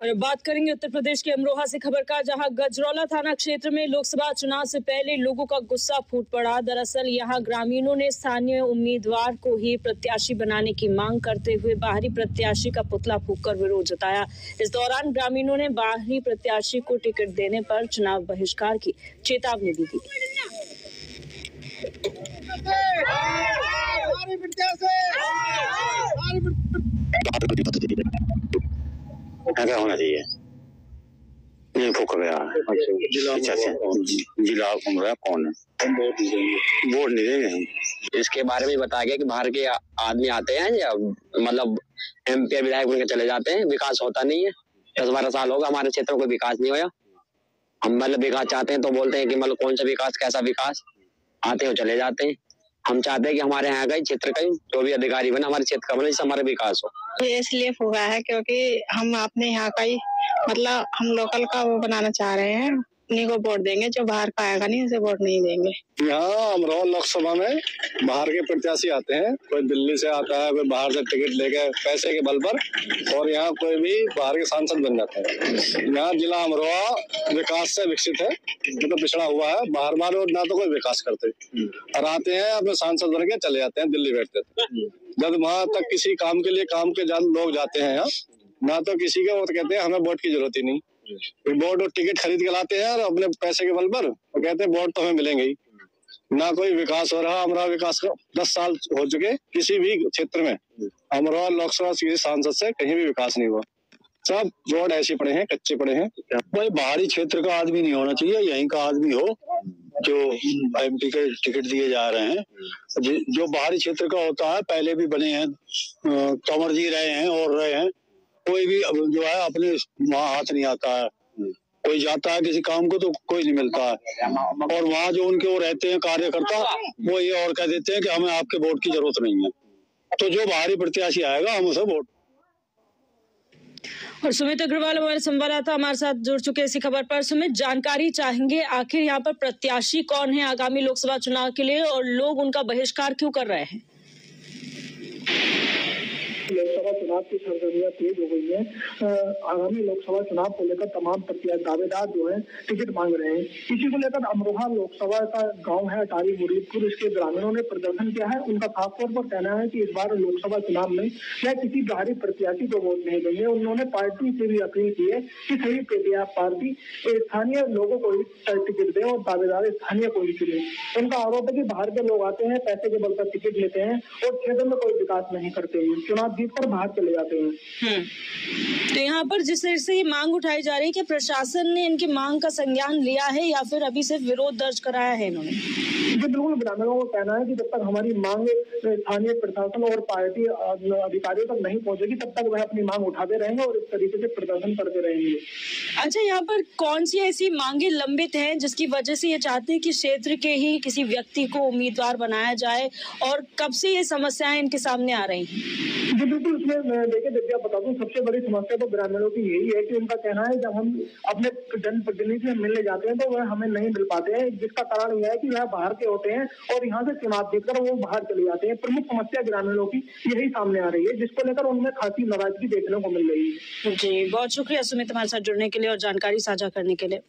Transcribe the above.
और अब बात करेंगे उत्तर प्रदेश के अमरोहा से खबर का, जहां गजरौला थाना क्षेत्र में लोकसभा चुनाव से पहले लोगों का गुस्सा फूट पड़ा। दरअसल यहां ग्रामीणों ने स्थानीय उम्मीदवार को ही प्रत्याशी बनाने की मांग करते हुए बाहरी प्रत्याशी का पुतला फूंककर विरोध जताया। इस दौरान ग्रामीणों ने बाहरी प्रत्याशी को टिकट देने पर चुनाव बहिष्कार की चेतावनी भी दी। ऐसा होना चाहिए। ये फूक गया। अच्छा जिला कौन है? वोट नहीं देंगे हम। इसके बारे में बताया गया कि बाहर के आदमी आते हैं या मतलब MP विधायक उनके चले जाते हैं, विकास होता नहीं है। 10-12 साल होगा हमारे क्षेत्र में कोई विकास नहीं होया। हम मतलब विकास चाहते हैं तो बोलते हैं कि मतलब कौन सा विकास, कैसा विकास, आते हो चले जाते हैं। हम चाहते हैं कि हमारे यहाँ का क्षेत्र का जो भी अधिकारी बने हमारे क्षेत्र का बने, जिससे हमारा विकास हो। ये इसलिए हुआ है क्योंकि हम अपने यहाँ का ही मतलब हम लोकल का वो बनाना चाह रहे हैं। उन्हीं को वोट देंगे, जो बाहर का आएगा नहीं उसे वोट नहीं देंगे। यहाँ अमरोहा लोकसभा में बाहर के प्रत्याशी आते हैं, कोई दिल्ली से आता है, कोई बाहर से टिकट लेके पैसे के बल पर, और यहाँ कोई भी बाहर के सांसद बन जाते हैं। यहाँ जिला अमरोहा विकास से विकसित है, तो पिछड़ा हुआ है। बाहर वाले ना तो कोई विकास करते और आते हैं अपने सांसद बन के चले जाते हैं, दिल्ली बैठते थे। जब वहां तक किसी काम के लिए लोग जाते हैं यहाँ, ना तो किसी के वो कहते हैं हमें वोट की जरूरत ही नहीं। वोट और टिकट खरीद के लाते हैं और अपने पैसे के बल पर वो कहते हैं वोट तो हमें मिलेंगे ही। ना कोई विकास हो रहा। अमरोहा विकास का 10 साल हो चुके, किसी भी क्षेत्र में अमरोहा लोकसभा किसी सांसद से कहीं भी विकास नहीं हुआ। सब रोड ऐसे पड़े हैं, कच्चे पड़े हैं। भाई बाहरी क्षेत्र का आदमी नहीं होना चाहिए, यहीं का आदमी हो जो MP के टिकट दिए जा रहे हैं। जो बाहरी क्षेत्र का होता है, पहले भी बने हैं, कंवर जी रहे हैं और रहे हैं, कोई भी जो है अपने वहाँ हाथ नहीं आता है। कोई जाता है किसी काम को तो कोई नहीं मिलता है, और वहाँ जो उनके वो रहते हैं कार्यकर्ता, वो ये और कह देते हैं कि हमें आपके वोट की जरूरत नहीं है। तो जो बाहरी प्रत्याशी आएगा हम उसे वोट। और सुमित अग्रवाल हमारे संवाददाता हमारे साथ जुड़ चुके हैं इसी खबर पर। सुमित, जानकारी चाहेंगे आखिर यहाँ पर प्रत्याशी कौन है आगामी लोकसभा चुनाव के लिए, और लोग उनका बहिष्कार क्यों कर रहे हैं? लोकसभा चुनाव की सरगर्मियां तेज हो गई है। आगामी लोकसभा चुनाव को लेकर तमाम दावेदार जो है टिकट मांग रहे हैं। इसी को लेकर अमरोहा लोकसभा का गांव है अटारी मुरीदपुर, इसके ग्रामीणों ने प्रदर्शन किया है। उनका खासतौर पर कहना है कि इस बार लोकसभा चुनाव में वह किसी बाहरी प्रत्याशी को वोट नहीं देंगे। उन्होंने पार्टी से भी अपील की है कि सही पार्टी स्थानीय लोगों को ही टिकट दे और दावेदार स्थानीय को ही चुने। उनका आरोप है कि बाहर के लोग आते हैं, पैसे के बल पर टिकट लेते हैं और क्षेत्र में कोई विकास नहीं करते हैं, चुनाव जीत कर बाहर चले जाते हैं। तो यहाँ पर जिस तरह से ये मांग उठाई जा रही है कि प्रशासन ने इनकी मांग का संज्ञान लिया है या फिर अभी सिर्फ विरोध दर्ज कराया है इन्होंने? बिल्कुल, ग्रामीणों का कहना है कि जब तक हमारी मांग स्थानीय प्रशासन और पार्टी अधिकारियों तक नहीं पहुंचेगी तब तक वह अपनी मांग उठाते रहेंगे और इस तरीके से प्रदर्शन करते रहेंगे। अच्छा, यहाँ पर कौन सी ऐसी मांगे लंबित हैं जिसकी वजह से ये चाहते हैं कि क्षेत्र के ही किसी व्यक्ति को उम्मीदवार बनाया जाए, और कब से ये समस्याएं इनके सामने आ रही हैं? जी बिल्कुल, इसमें देखिए दिव्या बता दूं, सबसे बड़ी समस्या तो ग्रामीणों की यही है कि उनका कहना है जब हम अपने जनप्रतिनिधि से मिलने जाते हैं तो वह हमें नहीं मिल पाते हैं, जिसका कारण यह है कि वह बाहर के होते हैं और यहाँ से चुनाव जीतकर वो बाहर चले जाते हैं। प्रमुख समस्या ग्रामीणों की यही सामने आ रही है, जिसको लेकर उनमें खासी नाराजगी देखने को मिल रही है। जी, बहुत शुक्रिया सुमित हमारे साथ जुड़ने के लिए और जानकारी साझा करने के लिए।